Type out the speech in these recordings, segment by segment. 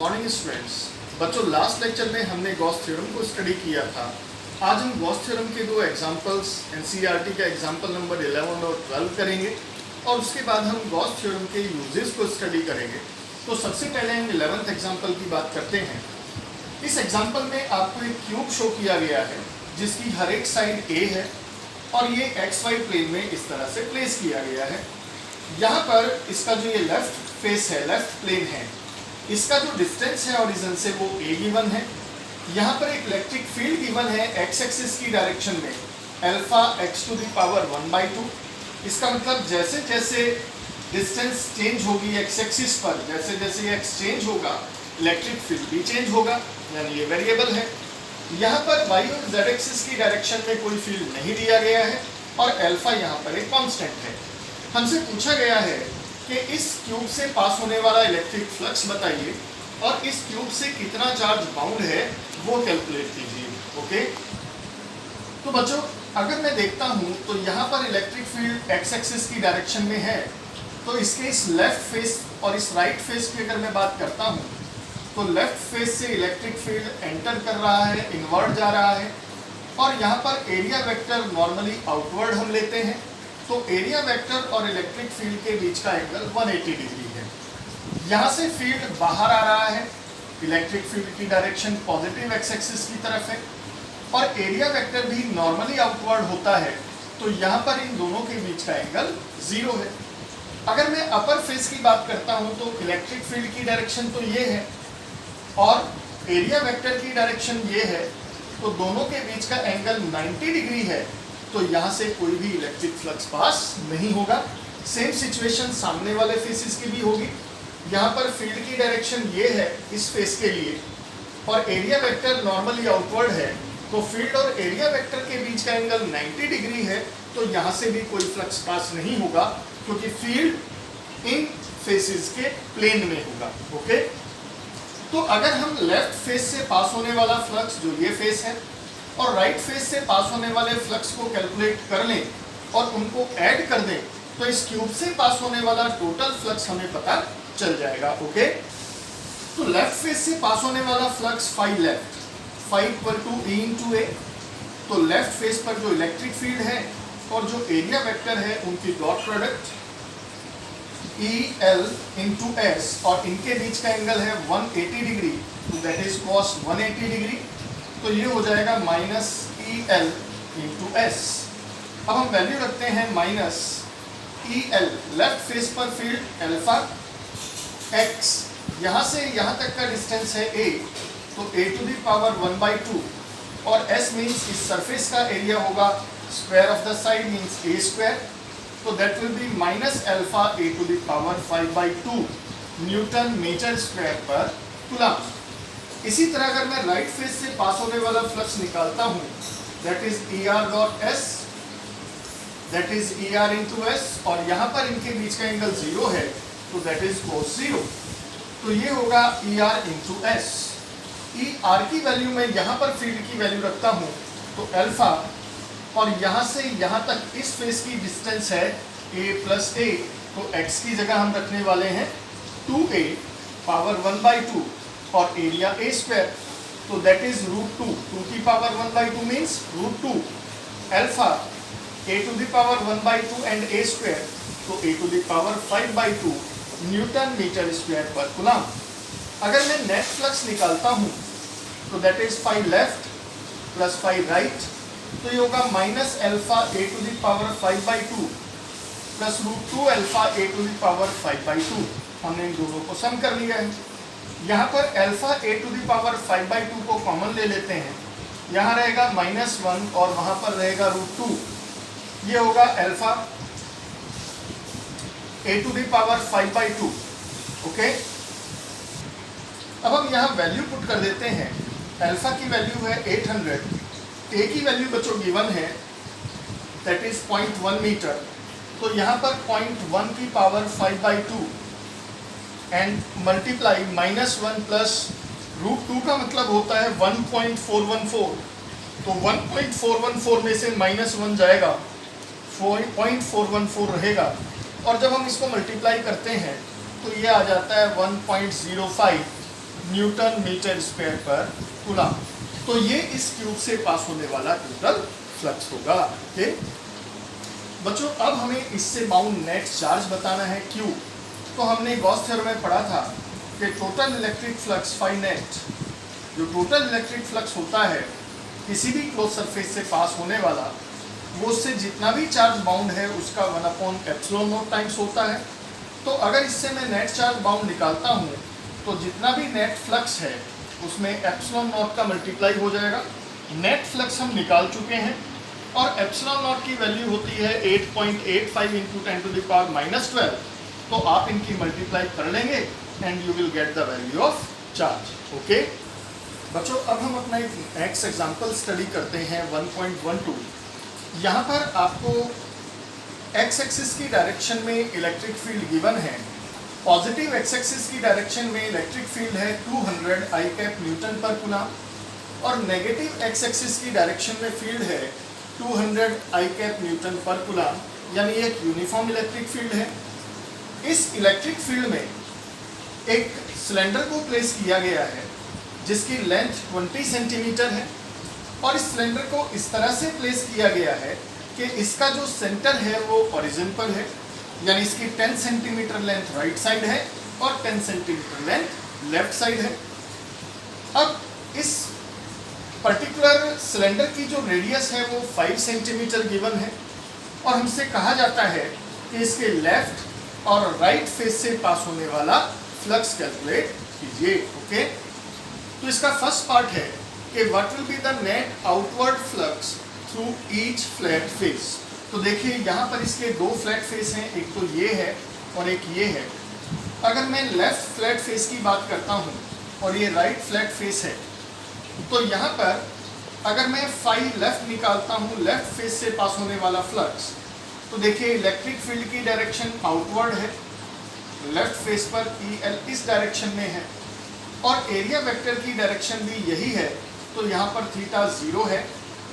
Morning students. बच्चों, last lecture में हमने गॉस थ्योरम को स्टडी किया था। आज हम गॉस थ्योरम के दो एग्जांपल्स एनसीईआरटी का एग्जांपल नंबर 11 और 12 करेंगे और उसके बाद हम गॉस थ्योरम के यूजेस को स्टडी करेंगे। तो सबसे पहले हम 11th एग्जांपल की बात करते हैं। इस एग्जांपल में आपको एक क्यूब शो किया गया है जिसकी हर एक साइड ए है और ये एक्स वाई प्लेन में इस तरह से प्लेस किया गया है। यहाँ पर इसका जो ये लेफ्ट फेस है, लेफ्ट प्लेन है, इसका जो डिस्टेंस है ओरिजिन से वो a गिवन है। यहाँ पर एक इलेक्ट्रिक फील्ड गिवन है x एक्सिस की डायरेक्शन में alpha x to the power 1/2। इसका मतलब जैसे जैसे डिस्टेंस चेंज होगी x एक्सिस पर, जैसे जैसे x चेंज होगा इलेक्ट्रिक फील्ड भी चेंज होगा, यानी ये वेरिएबल है। यहाँ पर y और z एक्सिस की डायरेक्शन में कोई फील्ड नहीं दिया गया है और अल्फा यहाँ पर एक कांस्टेंट है। हमसे पूछा गया है कि इस क्यूब से पास होने वाला इलेक्ट्रिक फ्लक्स बताइए और इस क्यूब से कितना चार्ज बाउंड है वो कैलकुलेट कीजिए। ओके, तो बच्चों अगर मैं देखता हूँ तो यहाँ पर इलेक्ट्रिक फील्ड एक्स एक्सिस की डायरेक्शन में है, तो इसके इस लेफ्ट फेस और इस राइट फेस की अगर मैं बात करता हूँ तो लेफ्ट फेस से इलेक्ट्रिक फील्ड एंटर कर रहा है, इनवर्ड जा रहा है और यहाँ पर एरिया वेक्टर नॉर्मली आउटवर्ड हम लेते हैं, तो एरिया वेक्टर और इलेक्ट्रिक फील्ड के बीच का एंगल 180 डिग्री है। यहाँ से फील्ड बाहर आ रहा है, इलेक्ट्रिक फील्ड की डायरेक्शन पॉजिटिव एक्स एक्सिस की तरफ है और एरिया वेक्टर भी नॉर्मली आउटवर्ड होता है, तो यहाँ पर इन दोनों के बीच का एंगल 0 है। अगर मैं अपर फेस की बात करता हूँ तो इलेक्ट्रिक फील्ड की डायरेक्शन तो ये है और एरिया वेक्टर की डायरेक्शन ये है, तो दोनों के बीच का एंगल 90 डिग्री है, तो यहाँ से कोई भी इलेक्ट्रिक फ्लक्स पास नहीं होगा। सेम सिचुएशन सामने वाले फेसेस की भी होगी। यहाँ पर फील्ड की डायरेक्शन ये है इस फेस के लिए और एरिया वेक्टर नॉर्मली आउटवर्ड है, तो फील्ड और एरिया वेक्टर के बीच का एंगल 90 डिग्री है, तो यहाँ से भी कोई फ्लक्स पास नहीं होगा क्योंकि फील्ड इन फेसेस के प्लेन में होगा। ओके, तो अगर हम लेफ्ट फेस से पास होने वाला फ्लक्स जो ये फेस है और राइट फेस से पास होने वाले फ्लक्स को कैलकुलेट कर लें और उनको ऐड कर दें तो इस क्यूब से पास होने वाला टोटल फ्लक्स हमें पता चल जाएगा। ओके, तो लेफ्ट फेस से पास होने वाला flux phi left, phi equal to E into A, तो लेफ्ट फेस पर जो इलेक्ट्रिक फील्ड है और जो एरिया वेक्टर है उनकी dot product EL into S और इनके बीच का एंगल है 180 डिग्री, तो दैट इज कॉस 180 डिग्री, तो ये हो जाएगा माइनस EL इंटू एस। अब हम वैल्यू रखते हैं माइनस EL, लेफ्ट फेस पर फील्ड अल्फा x, यहाँ से यहाँ तक का डिस्टेंस है a, तो a टू द पावर 1/2 और s मीन्स इस सरफेस का एरिया होगा, square of the side means a square, तो that will be minus alpha a to the power 5/2 newton metre square per coulomb. इसी तरह अगर मैं राइट फेस से पास होने वाला फ्लक्स निकालता हूँ, that is ER dot S, that is ER into S और यहाँ पर इनके बीच का एंगल 0 है, तो दैट इज कोस 0, तो ये होगा ER इंटू एस। ER की वैल्यू में यहाँ पर फील्ड की वैल्यू रखता हूँ तो अल्फा और यहाँ से यहाँ तक इस फेस की डिस्टेंस है a प्लस a, तो x की जगह हम रखने वाले हैं 2a पावर 1/2 और एरिया a स्क्वायर, तो दैट इज √2, 2 की power 1/2 means √2 alpha a to the power 1/2 and a square, तो a to the power 5/2 newton metre square per coulomb. अगर मैं नेट फ्लक्स निकालता हूँ तो दैट इज 5 लेफ्ट प्लस 5 राइट, तो ये होगा minus alpha a to the power 5/2 plus √2 alpha a to the power 5/2। हमने इन दोनों को सम कर लिया है। यहाँ पर alpha a to the power 5/2 को कॉमन ले लेते हैं, यहाँ रहेगा -1 और वहाँ पर रहेगा √2, ये होगा alpha a to the power 5/2। Okay, अब हम यहाँ वैल्यू पुट कर देते हैं। अल्फा की वैल्यू है 800, a की वैल्यू बच्चों गिवन है दैट इज 0.1 मीटर, तो यहाँ पर 0.1 की पावर 5/2 एंड मल्टीप्लाई -1 प्लस √2 का मतलब होता है 1.414, तो 1.414 में से -1 जाएगा, 0.414 रहेगा और जब हम इसको मल्टीप्लाई करते हैं तो ये आ जाता है 1.05 न्यूटन मीटर स्क्वायर पर कूलम। तो ये इस क्यूब से पास होने वाला टोटल फ्लक्स होगा। ओके बच्चों, अब हमें इससे बाउंड नेट चार्ज बताना है Q। तो हमने गॉस थ्योरम में पढ़ा था कि total electric flux phi net, जो टोटल इलेक्ट्रिक फ्लक्स होता है किसी भी क्लोज सरफेस से पास होने वाला, वो उससे जितना भी चार्ज बाउंड है उसका 1/ε0 टाइम्स होता है। तो अगर इससे मैं नेट चार्ज बाउंड निकालता हूँ तो जितना भी नेट फ्लक्स है उसमें ε0 का मल्टीप्लाई हो जाएगा। नेट फ्लक्स हम निकाल चुके हैं और ε0 की वैल्यू होती है 8.85 इंटू 10⁻⁻12। तो आप इनकी मल्टीप्लाई कर लेंगे and you will get the value of charge. Okay बच्चों, अब हम अपना एक नेक्स्ट एग्जांपल स्टडी करते हैं 1.12। यहाँ पर आपको एक्स एक्सिस की डायरेक्शन में इलेक्ट्रिक फील्ड गिवन है। पॉजिटिव एक्स एक्सिस की डायरेक्शन में इलेक्ट्रिक फील्ड है 200 आई कैप न्यूटन पर कूलम और नेगेटिव एक्स एक्सिस की डायरेक्शन में फील्ड है 200 आई कैप न्यूटन पर कूलम, यानी एक यूनिफॉर्म इलेक्ट्रिक फील्ड है। इस इलेक्ट्रिक फील्ड में एक सिलेंडर को प्लेस किया गया है जिसकी लेंथ 20 सेंटीमीटर है और इस सिलेंडर को इस तरह से प्लेस किया गया है कि इसका जो सेंटर है वो ओरिजिन पर है, यानी इसकी 10 सेंटीमीटर लेंथ राइट साइड है और 10 सेंटीमीटर लेंथ लेफ्ट साइड है। अब इस पर्टिकुलर सिलेंडर की जो रेडियस है वो 5 सेंटीमीटर गिवन है और हमसे कहा जाता है कि इसके लेफ्ट और राइट फेस से पास होने वाला फ्लक्स कैलकुलेट कीजिए। ओके तो इसका फर्स्ट पार्ट है कि what will be the net outward flux through each flat face. तो देखिए यहाँ पर इसके दो फ्लैट फेस हैं, एक तो ये है और एक ये है। अगर मैं लेफ्ट फ्लैट फेस की बात करता हूँ और ये राइट फ्लैट फेस है, तो यहाँ पर अगर मैं फाई लेफ्ट निकालता हूँ, लेफ्ट फेस से पास होने वाला फ्लक्स, तो देखिए इलेक्ट्रिक फील्ड की डायरेक्शन आउटवर्ड है, लेफ्ट फेस पर EL इस डायरेक्शन में है और एरिया वेक्टर की डायरेक्शन भी यही है। तो यहाँ पर थीटा 0 है,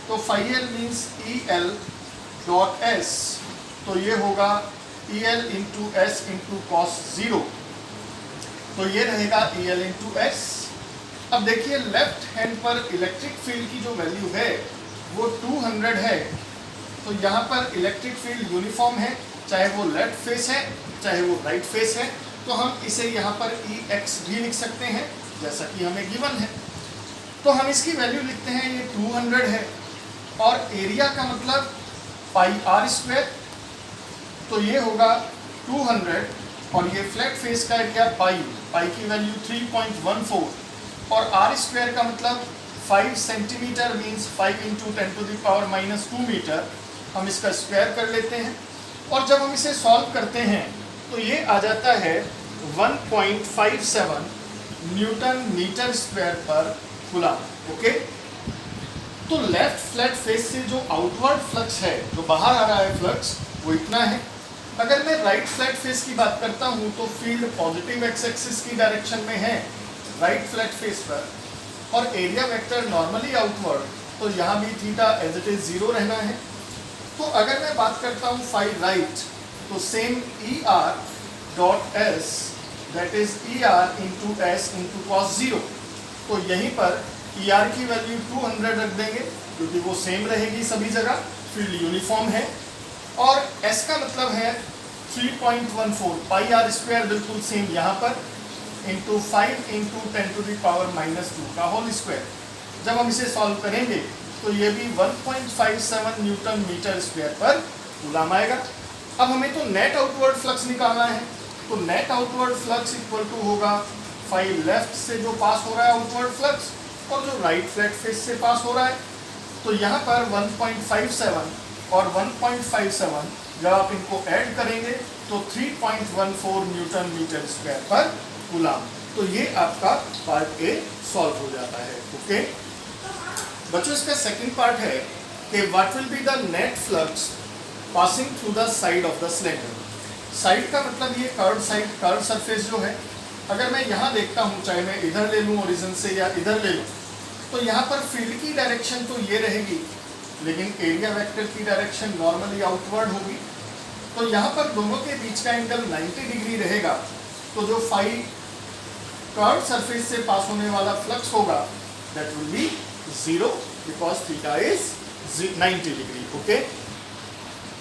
तो phi L means EL dot S, तो ये होगा EL into S into cos 0, तो ये रहेगा EL इंटू S। अब देखिए लेफ्ट हैंड पर इलेक्ट्रिक फील्ड की जो वैल्यू है वो 200 है, तो यहाँ पर इलेक्ट्रिक फील्ड यूनिफॉर्म है, चाहे वो लेफ्ट फेस है चाहे वो राइट फेस है। तो हम इसे यहाँ पर EX भी लिख सकते हैं जैसा कि हमें गिवन है। तो हम इसकी वैल्यू लिखते हैं, ये 200 है और एरिया का मतलब पाई R स्क्वायर, तो ये होगा 200 और ये फ्लैट फेस का एरिया पाई की वैल्यू 3.14 और R स्क्वायर का मतलब 5 सेंटीमीटर मीन्स 5 इंटू 10⁻⁻2 मीटर। हम इसका स्क्वायर कर लेते हैं और जब हम इसे सॉल्व करते हैं तो ये आ जाता है 1.57 न्यूटन मीटर स्क्वायर पर कूलम। ओके तो लेफ्ट फ्लैट फेस से जो आउटवर्ड फ्लक्स है, जो बाहर आ रहा है फ्लक्स, वो इतना है। अगर मैं राइट फ्लैट फेस की बात करता हूँ तो फील्ड पॉजिटिव एक्स एक्सिस की डायरेक्शन में है राइट फ्लैट फेस पर और एरिया वेक्टर नॉर्मली आउटवर्ड, तो यहाँ भी थीटा एज इट इज 0 रहना है। तो अगर मैं बात करता हूँ फाई राइट, तो same ER dot S that is ER into S into cos 0, तो यहीं पर ER की वैल्यू 200 रख देंगे क्योंकि वो सेम रहेगी सभी जगह, फील्ड यूनिफॉर्म है और S का मतलब है 3.14 पाई R स्क्वायर, बिल्कुल सेम यहाँ पर, इंटू 5 इंटू 10⁻⁻2 का होल स्क्वायर। जब हम इसे सॉल्व करेंगे तो ये भी 1.57 न्यूटन मीटर स्क्वायर पर कूलम आएगा। अब हमें तो नेट आउटवर्ड फ्लक्स निकालना है, तो net outward flux equal to होगा फाई लेफ्ट से जो पास हो रहा है आउटवर्ड फ्लक्स और जो राइट फ्लैट फेस से पास हो रहा है। तो यहाँ पर 1.57 और 1.57 जब आप इनको ऐड करेंगे तो 3.14 न्यूटन मीटर स्क्वायर पर कूलम। तो ये आपका पार्ट ए सॉल्व हो जाता है। ओके बच्चों, इसका सेकंड पार्ट है कि what will be the net flux passing through the side of the cylinder. Side का मतलब ये कर्व साइड, कर्व सरफेस जो है, अगर मैं यहाँ देखता हूँ, चाहे मैं इधर ले लूँ ओरिजिन से या इधर ले लूँ, तो यहाँ पर फील्ड की डायरेक्शन तो ये रहेगी लेकिन एरिया वेक्टर की डायरेक्शन नॉर्मली आउटवर्ड होगी। तो यहाँ पर दोनों के बीच का एंगल 90 डिग्री रहेगा। तो जो फाई कर्व सरफेस से पास होने वाला फ्लक्स होगा that will B 0 because theta is 90 degree. Okay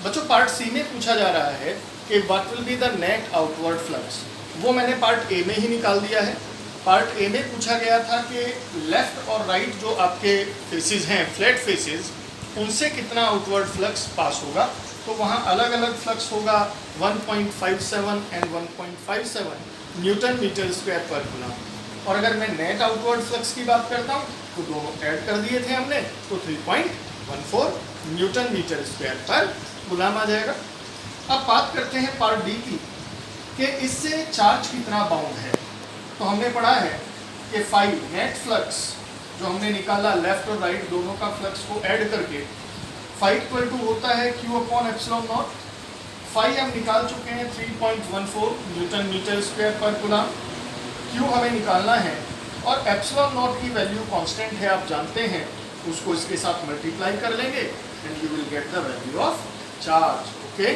बच्चों, पार्ट सी में पूछा जा रहा है कि what will be the net outward flux. वो मैंने पार्ट ए में ही निकाल दिया है। पार्ट ए में पूछा गया था कि लेफ्ट और राइट जो आपके फेसेस हैं, फ्लैट फेसेस, उनसे कितना आउटवर्ड फ्लक्स पास होगा। तो वहाँ अलग अलग फ्लक्स होगा 1.57 एंड 1.57 न्यूटन मीटर स्क्वायर पर कूलम। और अगर मैं नेट आउटवर्ड फ्लक्स की बात करता हूँ तो दोनों ऐड कर दिए थे हमने, तो 3.14 न्यूटन मीटर स्क्वायर पर कूलम आ जाएगा। अब बात करते हैं पार्ट डी की कि इससे चार्ज कितना बाउंड है। तो हमने पढ़ा है कि 5 नेट फ्लक्स जो हमने निकाला लेफ्ट और राइट दोनों का फ्लक्स को ऐड करके 5 इक्वल टू होता है Q अपॉन एप्सिलॉन नॉट। 5 हम निकाल चुके हैं 3.14 न्यूटन मीटर स्क्वायर पर कूलम। Q हमें निकालना है और एप्सिलॉन नॉट की वैल्यू कांस्टेंट है, आप जानते हैं, उसको इसके साथ मल्टीप्लाई कर लेंगे and you will get the value of charge. Okay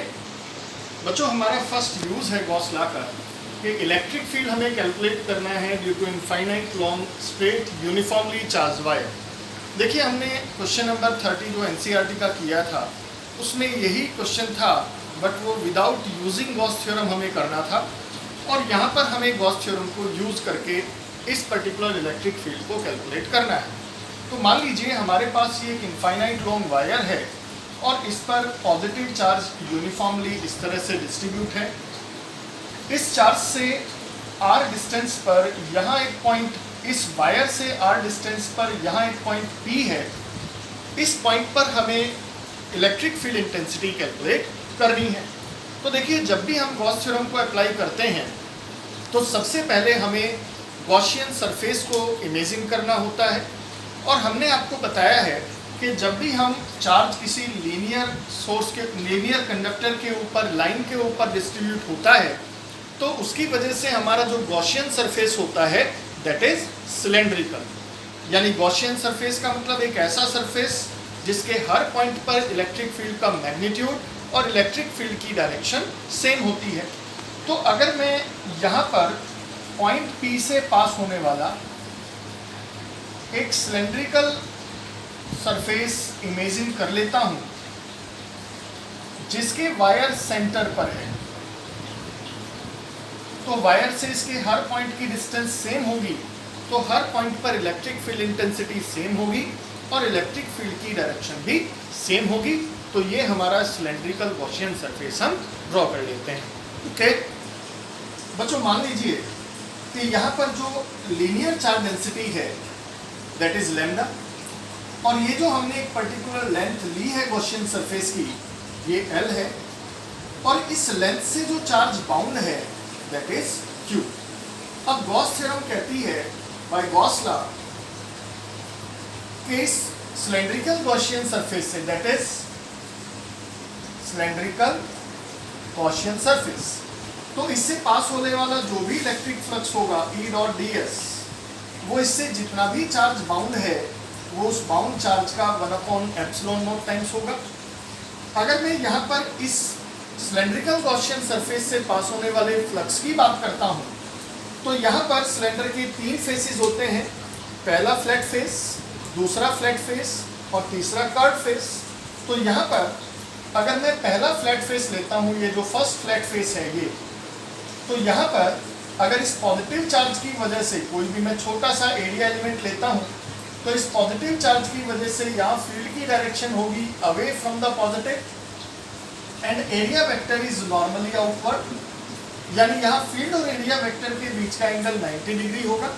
बच्चों, हमारा फर्स्ट यूज है गॉस लॉ का कि इलेक्ट्रिक फील्ड हमें कैलकुलेट करना है due to infinite long straight uniformly charge wire. देखिए हमने क्वेश्चन नंबर 30 जो एनसीईआरटी का किया था उसमें यही क्वेश्चन था, बट वो विदाउट यूजिंग गॉस थ्योरम हमें करना था और यहाँ पर हमें गॉस थ्योरम को यूज करके इस पर्टिकुलर इलेक्ट्रिक फील्ड को कैलकुलेट करना है। तो मान लीजिए हमारे पास ये एक इनफाइनाइट लॉन्ग वायर है और इस पर पॉजिटिव चार्ज यूनिफॉर्मली इस तरह से डिस्ट्रीब्यूट है। इस चार्ज से r डिस्टेंस पर यहाँ एक पॉइंट, इस वायर से r डिस्टेंस पर यहाँ एक पॉइंट P है। इस पॉइंट पर हमें इलेक्ट्रिक फील्ड इंटेंसिटी कैलकुलेट करनी है। तो देखिए जब भी हम गॉस थ्योरम को अप्लाई करते हैं तो सबसे पहले हमें गॉसियन सरफेस को इमेजिन करना होता है और हमने आपको बताया है कि जब भी हम चार्ज किसी लीनियर सोर्स के, लीनियर कंडक्टर के ऊपर, लाइन के ऊपर डिस्ट्रीब्यूट होता है तो उसकी वजह से हमारा जो गॉसियन सरफेस होता है दैट इज सिलेंड्रिकल। यानी गॉसियन सरफेस का मतलब एक ऐसा सरफेस जिसके हर पॉइंट पर इलेक्ट्रिक फील्ड का मैग्नीट्यूड और इलेक्ट्रिक फील्ड की डायरेक्शन सेम होती है। तो अगर मैं यहाँ पर पॉइंट P से पास होने वाला एक सिलेंड्रिकल सरफेस इमेजिन कर लेता हूँ जिसके वायर सेंटर पर है, तो वायर से इसके हर पॉइंट की डिस्टेंस सेम होगी तो हर पॉइंट पर इलेक्ट्रिक फील्ड इंटेंसिटी सेम होगी और इलेक्ट्रिक फील्ड की डायरेक्शन भी सेम होगी। तो ये हमारा सिलेंड्रिकल गॉसियन सरफेस हम ड्रॉ कर लेते हैं। ओके बच्चों, मान लीजिए कि यहाँ पर जो लीनियर चार्ज डेंसिटी है दैट इज लैम्डा और ये जो हमने एक पर्टिकुलर लेंथ ली है गॉसियन सरफेस की, ये L है और इस लेंथ से जो चार्ज बाउंड है दैट इज Q। अब गॉस थ्योरम कहती है बाय गॉस लॉ कि इस सिलेंड्रिकल गॉसियन सरफेस से, that is cylindrical Gaussian surface, तो इससे पास होने वाला जो भी इलेक्ट्रिक फ्लक्स होगा E डॉट ds, वो इससे जितना भी चार्ज बाउंड है वो उस बाउंड चार्ज का 1/ε0 टाइम्स होगा। अगर मैं यहाँ पर इस सिलेंड्रिकल गॉसियन सरफेस से पास होने वाले फ्लक्स की बात करता हूँ तो यहाँ पर सिलेंडर के 3 फेसेस होते हैं, पहला फ्लैट फेस, दूसरा फ्लैट फेस और तीसरा कर्व फेस। तो यहाँ पर अगर मैं पहला फ्लैट फेस लेता हूँ, ये जो फर्स्ट फ्लैट फेस है ये, तो यहाँ पर अगर इस पॉजिटिव चार्ज की वजह से कोई भी मैं छोटा सा एरिया एलिमेंट लेता हूँ तो इस पॉजिटिव चार्ज की वजह से यहाँ फील्ड की डायरेक्शन होगी away from the positive and area vector is normally outward, यानी यहाँ फील्ड और एरिया वेक्टर के बीच का एंगल 90 डिग्री होगा।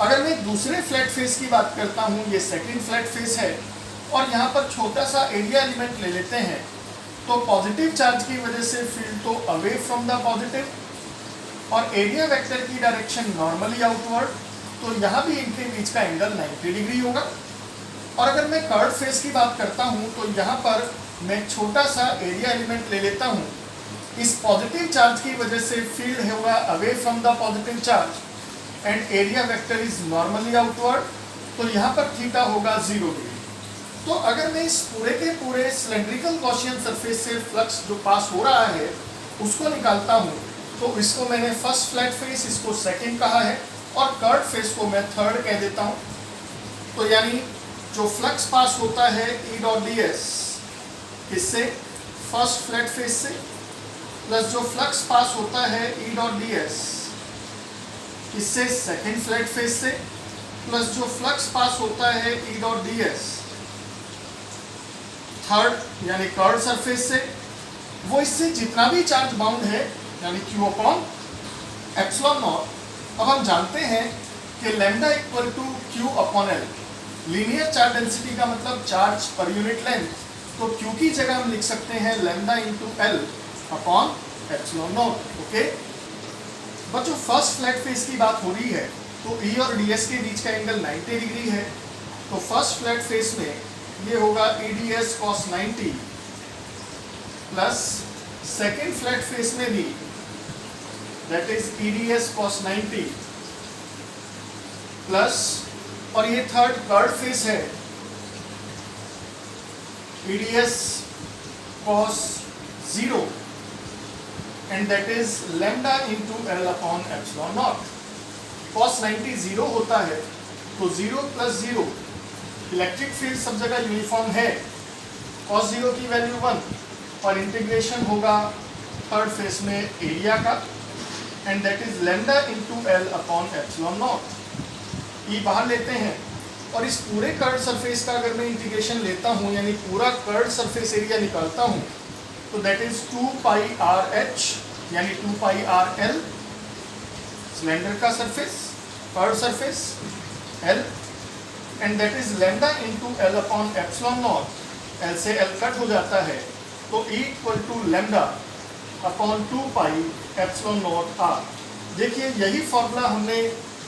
अगर मैं दूसरे फ्लैट फेस की बात करता हूँ, ये सेकंड फ्लैट फेस है और यहाँ पर छोटा सा एरिया एलिमेंट ले लेते हैं तो पॉजिटिव चार्ज की वजह से फील्ड तो अवे फ्रॉम द पॉजिटिव और एरिया वेक्टर की डायरेक्शन नॉर्मली आउटवर्ड, तो यहाँ भी इनके बीच का एंगल 90 डिग्री होगा। और अगर मैं कर्व फेस की बात करता हूँ तो यहाँ पर मैं छोटा सा एरिया एलिमेंट ले लेता हूँ, इस पॉजिटिव चार्ज की वजह से फील्ड होगा away from the positive charge and area vector is normally outward, तो यहाँ पर थीटा होगा 0 डिग्री। तो अगर मैं इस पूरे के पूरे सिलेंड्रिकल गॉसियन सरफेस से फ्लक्स जो पास हो रहा है उसको निकालता हूँ तो इसको मैंने फर्स्ट फ्लैट फेस, इसको सेकंड कहा है और कर्ड फेस को मैं थर्ड कह देता हूं। तो यानी जो फ्लक्स पास होता है E डॉट डी एस किससे, फर्स्ट फ्लैट फेस से, प्लस जो फ्लक्स पास होता है E डॉट डी एस किससे, सेकेंड फ्लैट फेस से, प्लस जो फ्लक्स पास होता है E dot D S third यानी कर्ड सरफेस से, वो इससे जितना भी चार्ज बाउंड है यानी Q अपॉन एप्सिलॉन नॉट। अब हम जानते हैं कि lambda equal to Q upon L, linear charge density का मतलब चार्ज पर यूनिट लेंथ, तो Q की जगह हम लिख सकते हैं lambda into L upon epsilon naught. Okay बच्चों, फर्स्ट फ्लैट फेस की बात हो रही है तो E और ds के बीच का एंगल 90 डिग्री है, तो फर्स्ट फ्लैट फेस में ये होगा EDS cos 90 plus second flat face में भी that is EDS cos 90 plus, और ये थर्ड कर्ड फेस है EDS cos 0 and that is lambda into L upon epsilon not. cos 90 0 होता है तो 0 प्लस 0, इलेक्ट्रिक फील्ड सब जगह यूनिफॉर्म है, cos 0 की वैल्यू 1 और इंटीग्रेशन होगा थर्ड फेस में एरिया का and that is lambda into L upon epsilon not. ये बाहर लेते हैं और इस पूरे कर्ड सरफेस का अगर मैं इंटीग्रेशन लेता हूँ यानी पूरा कर्ड सरफेस एरिया निकालता हूँ तो that is 2 pi R H यानी 2 पाई आर एल, सिलेंडर का surface curved surface L and that is lambda into L upon epsilon naught. L से L कट हो जाता है तो E equal to lambda upon 2 pi epsilon naught R. देखिए यही formula हमने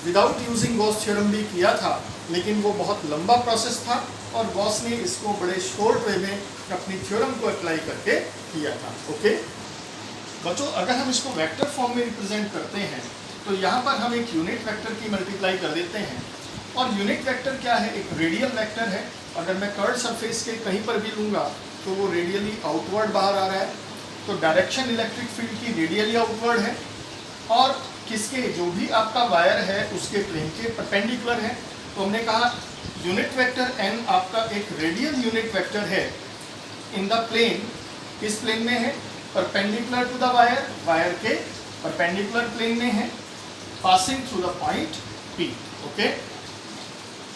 विदाउट यूजिंग गॉस थ्योरम भी किया था, लेकिन वो बहुत लंबा प्रोसेस था और गॉस ने इसको बड़े शॉर्ट वे में अपनी थ्योरम को अप्लाई करके किया था। ओके बच्चों, अगर हम इसको वेक्टर फॉर्म में रिप्रेजेंट करते हैं तो यहाँ पर हम एक यूनिट वेक्टर की मल्टीप्लाई कर देते हैं, और यूनिट वेक्टर क्या है, एक रेडियल वेक्टर है। अगर मैं कर्ड सरफेस के कहीं पर भी लूँगा तो वो रेडियली आउटवर्ड बाहर आ रहा है, तो डायरेक्शन इलेक्ट्रिक फील्ड की रेडियली आउटवर्ड है और किसके, जो भी आपका वायर है उसके प्लेन के परपेंडिकुलर है। तो हमने कहा यूनिट वेक्टर n आपका एक रेडियल यूनिट वेक्टर है इन द प्लेन, किस प्लेन में है, perpendicular to the wire, wire के परपेंडिकुलर प्लेन में है, passing through the point P। Okay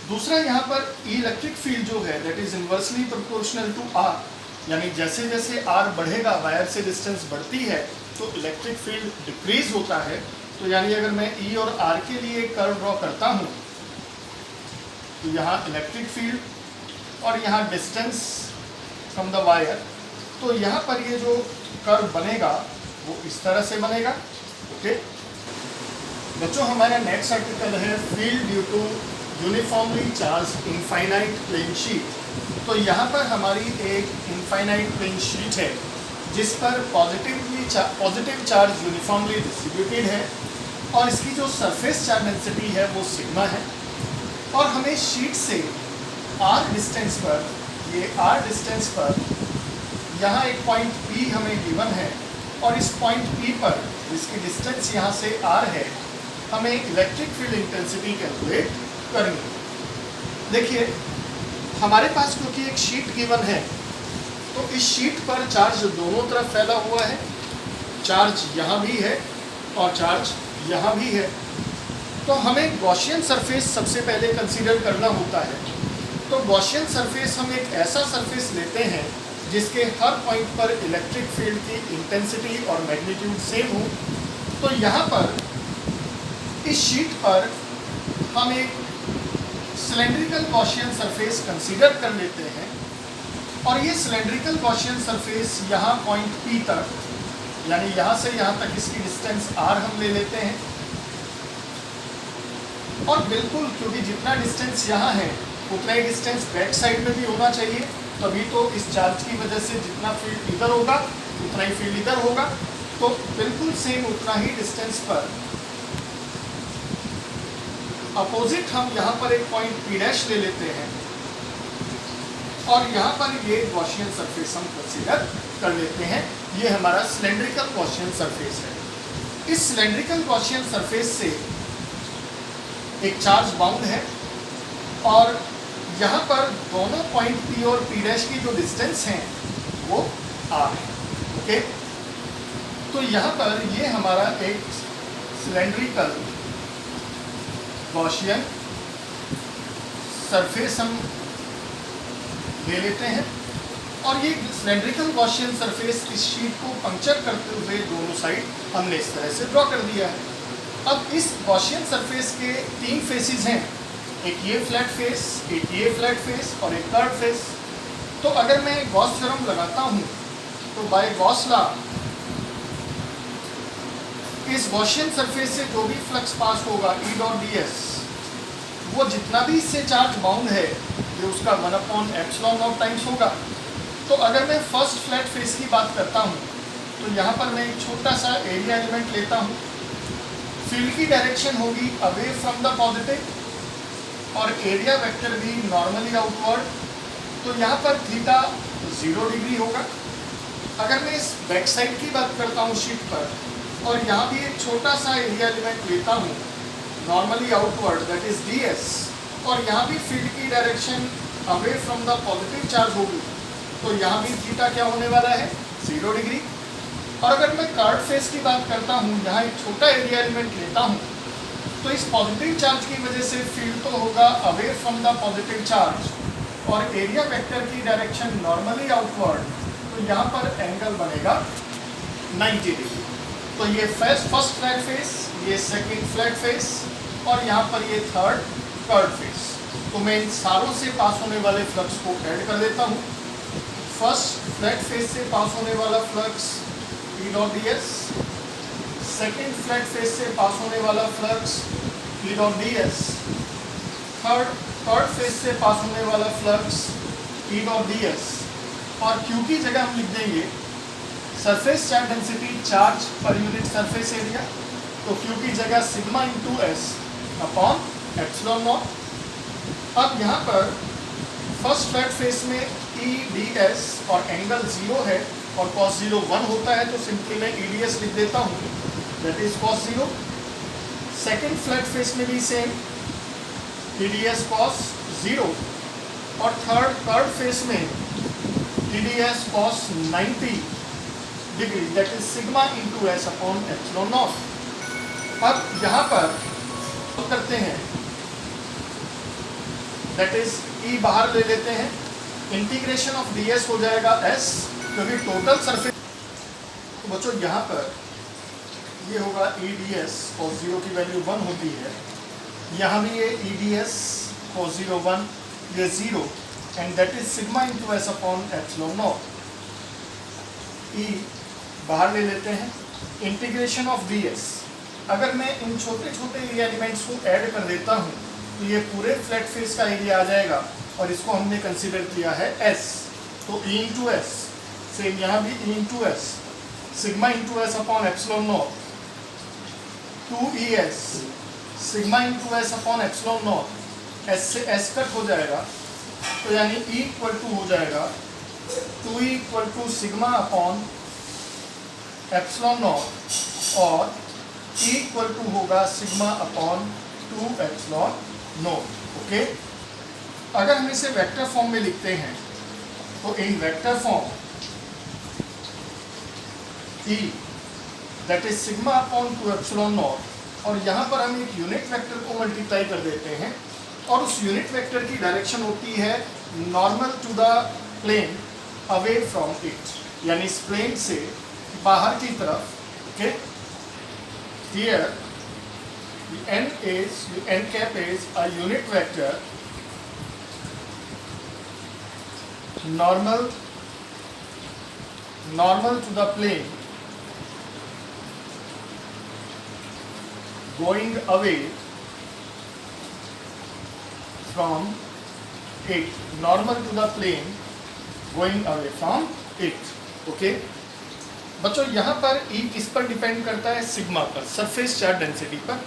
दूसरा यहाँ पर इलेक्ट्रिक फील्ड जो है that is inversely proportional to R, यानी जैसे जैसे R बढ़ेगा, वायर से डिस्टेंस बढ़ती है तो इलेक्ट्रिक फील्ड डिक्रीज होता है। तो यानी अगर मैं E और R के लिए एक कर्व ड्रॉ करता हूँ तो यहाँ इलेक्ट्रिक फील्ड और यहाँ डिस्टेंस फ्रॉम द वायर, तो यहाँ पर ये जो कर्व बनेगा वो इस तरह से बनेगा। ओके बच्चों, हमारा नेक्स्ट आर्टिकल है field due to uniformly charged infinite plane sheet. तो यहाँ पर हमारी एक इनफाइनाइट प्लेन शीट है जिस पर पॉजिटिव चार्ज यूनिफॉर्मली डिस्ट्रीब्यूटेड है और इसकी जो सरफेस चार्ज डेंसिटी है वो सिग्मा है, और हमें शीट से r डिस्टेंस पर, ये r डिस्टेंस पर यहाँ एक पॉइंट P हमें गिवन है और इस पॉइंट P पर जिसकी डिस्टेंस यहाँ से r है हमें इलेक्ट्रिक फील्ड इंटेंसिटी कैलकुलेट करनी है। देखिए हमारे पास क्योंकि एक शीट गिवन है तो इस शीट पर चार्ज दोनों तरफ फैला हुआ है, चार्ज यहाँ भी है और चार्ज यहाँ भी है, तो हमें गॉसियन सरफेस सबसे पहले कंसीडर करना होता है। तो गॉसियन सरफेस हम एक ऐसा सरफेस लेते हैं जिसके हर पॉइंट पर इलेक्ट्रिक फील्ड की इंटेंसिटी और मैग्नीट्यूड सेम हो। तो यहाँ पर इस शीट पर हम एक सिलेंड्रिकल गॉसियन सरफेस कंसीडर कर लेते हैं और ये सिलेंड्रिकल गॉसियन सरफेस यहाँ पॉइंट P तक, यानी यहाँ से यहाँ तक इसकी डिस्टेंस r हम ले लेते हैं, और बिल्कुल क्योंकि जितना डिस्टेंस यहाँ है उतना ही डिस्टेंस बैक साइड में भी होना चाहिए, तभी तो इस चार्ज की वजह से जितना फील्ड इधर होगा उतना ही फील्ड इधर होगा। तो बिल्कुल सेम उतना ही डिस्टेंस पर अपोजिट हम यहाँ पर एक पॉइंट P' ले लेते हैं और यहाँ पर ये गॉसियन सरफेस हम कंसीडर कर लेते हैं। ये हमारा सिलेंड्रिकल गॉसियन सरफेस है। इस सिलेंड्रिकल गॉसियन सरफेस से एक चार्ज बाउंड है और यहाँ पर दोनों पॉइंट P और P' की जो डिस्टेंस हैं वो R है। ओके, तो यहाँ पर ये हमारा एक सिलेंड्रिकल गॉसियन सरफेस हम ले लेते हैं और ये सिलेंड्रिकल गॉसियन सरफेस इस शीट को पंक्चर करते हुए दोनों साइड हमने इस तरह से ड्रॉ कर दिया है। अब इस गॉसियन सरफेस के 3 फेसेस हैं, एक ये फ्लैट फेस, एक ये फ्लैट फेस और एक कर्व फेस। तो अगर मैं गॉस थ्योरम लगाता हूँ तो बाय गॉस लॉ इस गॉसियन सरफेस से जो भी फ्लक्स पास होगा E डॉट ds वो जितना भी इससे चार्ज बाउंड है ये उसका 1/ε0 टाइम्स होगा। तो अगर मैं फर्स्ट फ्लैट फेस की बात करता हूँ तो यहाँ पर मैं एक छोटा सा एरिया एलिमेंट लेता हूँ। फील्ड की डायरेक्शन होगी अवे फ्रॉम द पॉजिटिव और एरिया वेक्टर भी नॉर्मली आउटवर्ड। तो यहाँ पर थीटा 0 डिग्री होगा। अगर मैं इस बैक साइड की बात करता हूँ शीट पर और यहाँ भी एक छोटा सा एरिया एलिमेंट लेता हूँ normally outward that is ds और यहाँ भी फील्ड की direction away from the positive charge होगी तो यहाँ भी थीटा क्या होने वाला है 0 डिग्री। और अगर मैं कर्व फेस की बात करता हूँ, यहाँ एक छोटा एरिया एलिमेंट लेता हूँ तो इस पॉजिटिव चार्ज की वजह से फील्ड तो होगा away from the positive charge और एरिया वेक्टर की डायरेक्शन नॉर्मली आउटवर्ड तो यहाँ पर एंगल बनेगा 90 डिग्री। तो ये फर्स्ट फ्लैट फेस, ये सेकंड फ्लैट फेस और यहाँ पर ये थर्ड कर्व फेस। तो मैं इन सारों से पास होने वाले फ्लक्स को ऐड कर देता हूँ। फर्स्ट फ्लैट फेस से पास होने वाला flux E dot ds, second flat face से पास होने वाला flux E dot ds, third phase से पास होने वाला फ्लक्स E डॉट ds और Q की जगह हम लिख देंगे surface charge density charge per unit surface area. तो Q की जगह sigma into s upon epsilon not. अब यहाँ पर फर्स्ट फ्लैट फेस में E ds और एंगल 0 है और cos 0 1 होता है तो सिंपली मैं E ds लिख देता हूँ that is cos 0। Second flat face में भी सेम E ds cos 0 और थर्ड कर्व फेस में E ds cos 90 degree that is sigma into s upon epsilon not. अब यहाँ पर करते हैं दैट इज E बाहर ले लेते हैं, इंटीग्रेशन ऑफ ds हो जाएगा s क्योंकि टोटल सरफेस। तो बच्चों यहाँ पर ये होगा E ds cos 0 की वैल्यू 1 होती है, यहाँ भी ये E ds cos 0 1 ये 0 and that is sigma into s upon epsilon not. E बाहर ले लेते हैं, इंटीग्रेशन ऑफ ds। अगर मैं इन छोटे छोटे एरिया एलिमेंट्स को ऐड कर देता हूँ तो ये पूरे फ्लैट फेस का एरिया आ जाएगा और इसको हमने कंसीडर किया है s। तो E इंटू s, सेम यहाँ भी E into s, sigma into s upon epsilon not 2es sigma into s upon epsilon not. s से s कट हो जाएगा तो यानी E इक्वल टू हो जाएगा 2e equal to sigma upon epsilon naught और E इक्वल टू होगा sigma upon 2 epsilon naught. Okay, अगर हम इसे वेक्टर फॉर्म में लिखते हैं तो in vector form E that is sigma upon 2 epsilon naught और यहाँ पर हम एक यूनिट वेक्टर को मल्टीप्लाई कर देते हैं और उस यूनिट वेक्टर की डायरेक्शन होती है normal to the plane away from it, यानी इस प्लेन से बाहर की तरफ। Okay, here n cap is a unit vector normal to the plane going away from it, normal to the plane going away from it। Okay बच्चों, यहाँ पर E किस पर डिपेंड करता है? सिग्मा पर, सरफेस चार्ज डेंसिटी पर।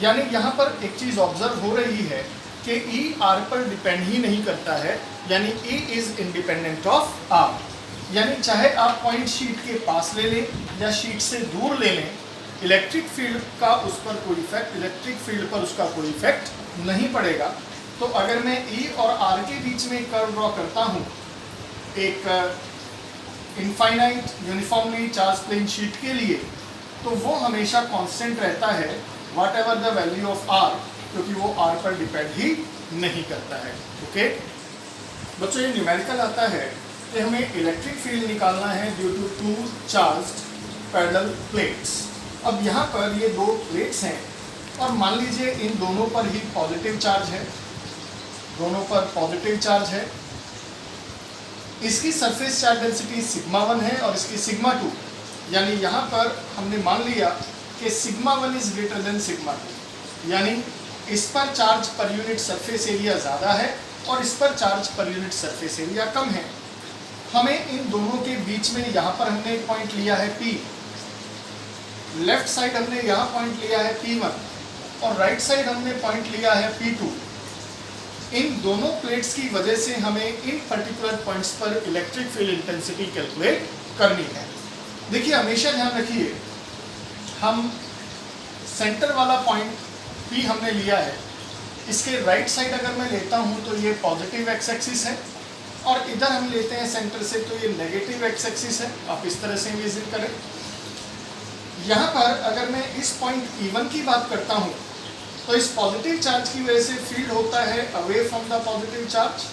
यानी यहाँ पर एक चीज़ ऑब्जर्व हो रही है कि E R पर डिपेंड ही नहीं करता है, यानी E is independent of R। यानी चाहे आप पॉइंट शीट के पास ले लें या शीट से दूर ले लें, इलेक्ट्रिक फील्ड का उस पर कोई इफेक्ट, इलेक्ट्रिक फील्ड पर उसका कोई इफेक्ट नहीं पड़ेगा। तो अगर मैं ई और आर के बीच में कर्व ड्रॉ करता हूँ एक infinite uniformly charged plane sheet के लिए, तो वो हमेशा कांस्टेंट रहता है whatever the value of R, क्योंकि वो आर पर डिपेंड ही नहीं करता है। ओके बच्चों, ये न्यूमेरिकल आता है कि हमें इलेक्ट्रिक फील्ड निकालना है due to two charged parallel plates. अब यहाँ पर ये दो प्लेट्स हैं और मान लीजिए इन दोनों पर ही पॉजिटिव चार्ज है, दोनों पर पॉजिटिव चार्ज है। इसकी सरफेस चार्ज डेंसिटी सिग्मा 1 है और इसकी सिग्मा 2, यानी यहाँ पर हमने मान लिया कि sigma 1 is greater than sigma 2, यानी इस पर charge per unit surface area ज़्यादा है और इस पर charge per unit surface area कम है। हमें इन दोनों के बीच में यहाँ पर हमने एक पॉइंट लिया है P, लेफ्ट साइड हमने यहाँ पॉइंट लिया है P1 और राइट साइड हमने पॉइंट लिया है P2। इन दोनों प्लेट्स की वजह से हमें इन पर्टिकुलर पॉइंट्स पर इलेक्ट्रिक फील्ड इंटेंसिटी कैलकुलेट करनी है। देखिए हमेशा ध्यान रखिए, हम सेंटर वाला पॉइंट P हमने लिया है, इसके राइट साइड अगर मैं लेता हूँ तो ये पॉजिटिव एक्स एक्सिस है और इधर हम लेते हैं सेंटर से तो ये नेगेटिव एक्स एक्सिस है। आप इस तरह से इमेजिन करें। यहाँ पर अगर मैं इस पॉइंट P1 की बात करता हूँ तो इस पॉजिटिव चार्ज की वजह से फील्ड होता है away from the positive charge,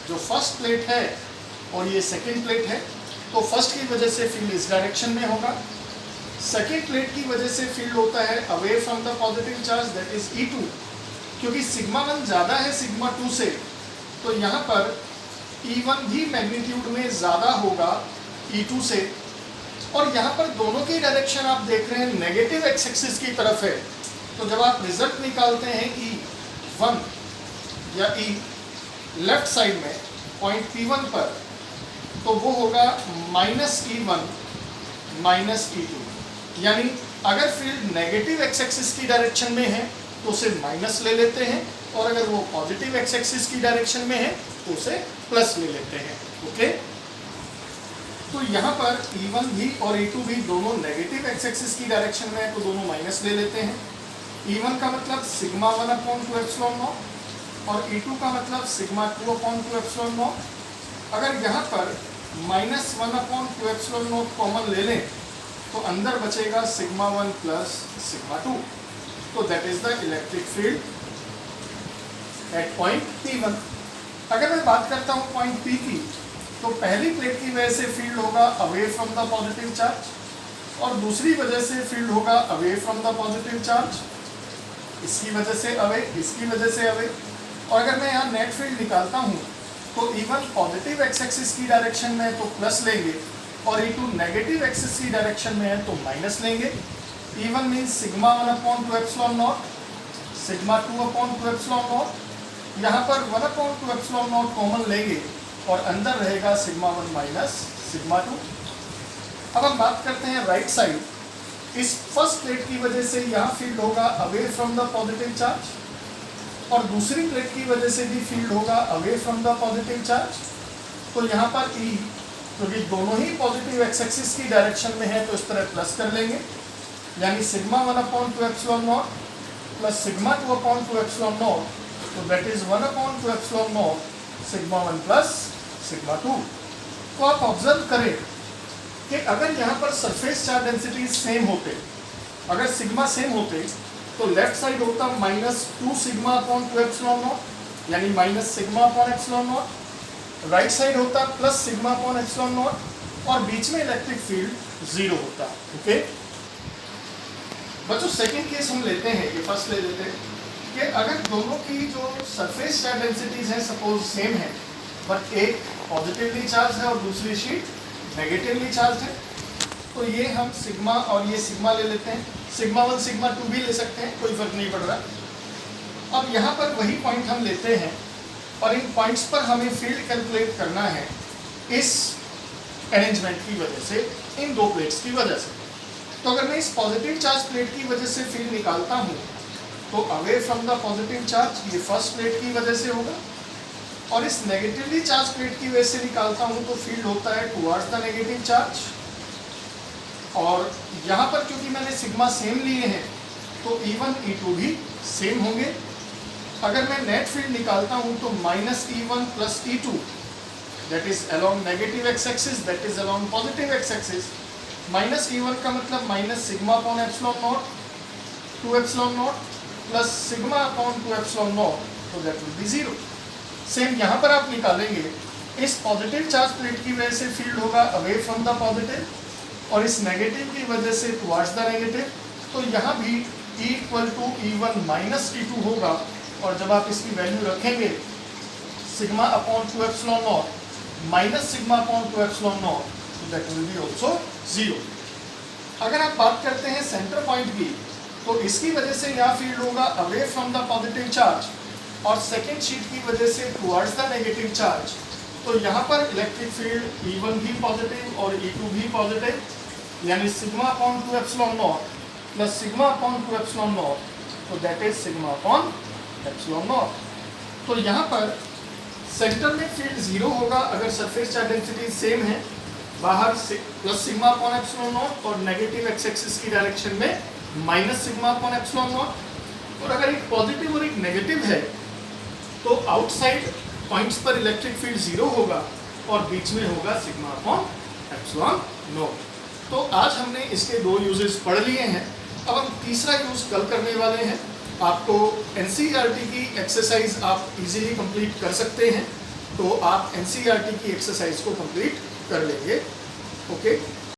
जो फर्स्ट प्लेट है और ये सेकेंड प्लेट है, तो फर्स्ट की वजह से फील्ड इस डायरेक्शन में होगा। सेकेंड प्लेट की वजह से फील्ड होता है away from the positive charge, that is E2, क्योंकि सिग्मा 1 ज़्यादा है सिग्मा 2 से, तो यहाँ पर E1 भी मैग्नीट्यूड में ज़्यादा होगा E2 से। और यहाँ पर दोनों की डायरेक्शन आप देख रहे हैं नेगेटिव एक्स एक्सिस की तरफ है, तो जब आप रिजल्ट निकालते हैं E1 या E लेफ्ट साइड में पॉइंट P1 पर, तो वो होगा -E1 -E2, यानी अगर फील्ड नेगेटिव एक्स एक्सिस की डायरेक्शन में है तो उसे माइनस ले लेते हैं और अगर वो पॉजिटिव एक्स एक्सिस की डायरेक्शन में है तो उसे प्लस ले लेते हैं। ओके, तो यहाँ पर E1 भी और E2 भी दोनों नेगेटिव एक्स एक्सिस की डायरेक्शन में है तो दोनों माइनस ले लेते हैं। E1 का मतलब सिग्मा 1/2 एप्सिलॉन नॉट और E2 का मतलब सिग्मा 2/2 एप्सिलॉन नॉट। अगर यहाँ पर -1/2 एप्सिलॉन नॉट कॉमन ले लें तो अंदर बचेगा सिग्मा 1 प्लस सिग्मा 2, तो that is the electric field at point P1। अगर मैं बात करता हूँ पॉइंट P की, तो पहली प्लेट की वजह से फील्ड होगा away from the positive charge और दूसरी वजह से फील्ड होगा away from the positive charge, इसकी वजह से अवे, इसकी वजह से अवे। और अगर मैं यहाँ नेट फील्ड निकालता हूँ तो E1 पॉजिटिव एक्स एक्सिस की डायरेक्शन में है तो प्लस लेंगे और E2 नेगेटिव एक्सिस की डायरेक्शन में है तो माइनस लेंगे। E1 means sigma 1/2 epsilon not, sigma 2/2 epsilon not. यहाँ पर 1/2 एप्सिलॉन नॉट कॉमन लेंगे और अंदर रहेगा सिग्मा 1 माइनस सिग्मा 2। अब हम बात करते हैं राइट साइड। इस फर्स्ट प्लेट की वजह से यहाँ फील्ड होगा away from the positive charge और दूसरी प्लेट की वजह से भी फील्ड होगा away from the positive charge. तो यहाँ पर E, क्योंकि दोनों ही पॉजिटिव एक्स एक्सिस की डायरेक्शन में है तो इस तरह प्लस कर लेंगे, यानी sigma 1/2 epsilon naught plus sigma 2/2 epsilon naught, तो that is 1/2 epsilon not sigma 1 plus sigma 2। तो आप ऑब्जर्व करें कि अगर यहाँ पर सरफेस चार्ज डेंसिटी सेम होते, अगर सिग्मा सेम होते तो लेफ्ट साइड होता -2 सिग्मा/2 एप्सिलॉन नॉट, यानी minus sigma upon epsilon naught, right side होता plus sigma upon epsilon naught और बीच में इलेक्ट्रिक फील्ड 0 होता। ओके बच्चों, सेकेंड केस हम लेते हैं, ये फर्स्ट ले लेते हैं कि अगर दोनों की जो सरफेस चार्ज डेंसिटीज हैं सपोज सेम है, बट एक पॉजिटिवली चार्ज है और दूसरी शीट नेगेटिवली चार्ज है, तो ये हम सिग्मा और ये सिग्मा ले लेते हैं। सिग्मा 1 सिग्मा 2 भी ले सकते हैं, कोई फर्क नहीं पड़ रहा। अब यहाँ पर वही पॉइंट हम लेते हैं और इन पॉइंट्स पर हमें फील्ड कैलकुलेट करना है इस अरेंजमेंट की वजह से, इन दो प्लेट्स की वजह से। तो अगर मैं इस पॉजिटिव चार्ज प्लेट की वजह से फील्ड निकालता हूँ तो away from the positive charge ये फर्स्ट प्लेट की वजह से होगा और इस नेगेटिवली चार्ज प्लेट की वजह से निकालता हूँ तो फील्ड होता है टुवर्ड्स द नेगेटिव चार्ज। और यहाँ पर क्योंकि मैंने सिग्मा सेम लिए हैं तो E1 E2 भी सेम होंगे। अगर मैं नेट फील्ड निकालता हूँ तो minus E1 plus E2 that is along negative x axis, that is along positive x axis. Minus E1 का मतलब minus sigma upon epsilon not 2 epsilon naught plus sigma upon 2 epsilon naught, तो that will B 0। Same यहाँ पर आप निकालेंगे, इस positive charge plate की वजह से फील्ड होगा अवे फ्रॉम द पॉजिटिव और इस नेगेटिव की वजह से टुवर्ड्स द नेगेटिव, तो यहाँ भी E equal to E1 minus E2 होगा। और जब आप इसकी वैल्यू रखेंगे sigma upon 2 epsilon not minus sigma upon 2 epsilon naught, तो दैट विल बी आल्सो 0। अगर आप बात करते हैं सेंटर पॉइंट की, तो इसकी वजह से यहाँ फील्ड होगा away from the positive charge और सेकेंड शीट की वजह से टुवर्ड्स द नेगेटिव चार्ज, तो यहाँ पर इलेक्ट्रिक फील्ड E1 भी पॉजिटिव और E2 भी पॉजिटिव, यानी sigma upon 2 epsilon naught plus sigma upon 2 epsilon naught, तो that is sigma upon epsilon naught. तो यहाँ पर सेंटर में फील्ड 0 होगा अगर सरफेस चार्ज डेंसिटी सेम है, बाहर से plus sigma upon epsilon naught और नेगेटिव एक्स एक्सिस की डायरेक्शन में minus sigma upon epsilon naught. और अगर एक पॉजिटिव और एक नेगेटिव है तो आउटसाइड पॉइंट्स पर इलेक्ट्रिक फील्ड 0 होगा और बीच में होगा सिग्मा अपॉन एप्सिलॉन नॉट। तो आज हमने इसके 2 यूजेस पढ़ लिए हैं। अब हम तीसरा यूज कल करने वाले हैं। आपको NCERT की एक्सरसाइज आप इजीली कंप्लीट कर सकते हैं, तो आप NCERT की एक्सरसाइज को कंप्लीट कर लेंगे। ओके।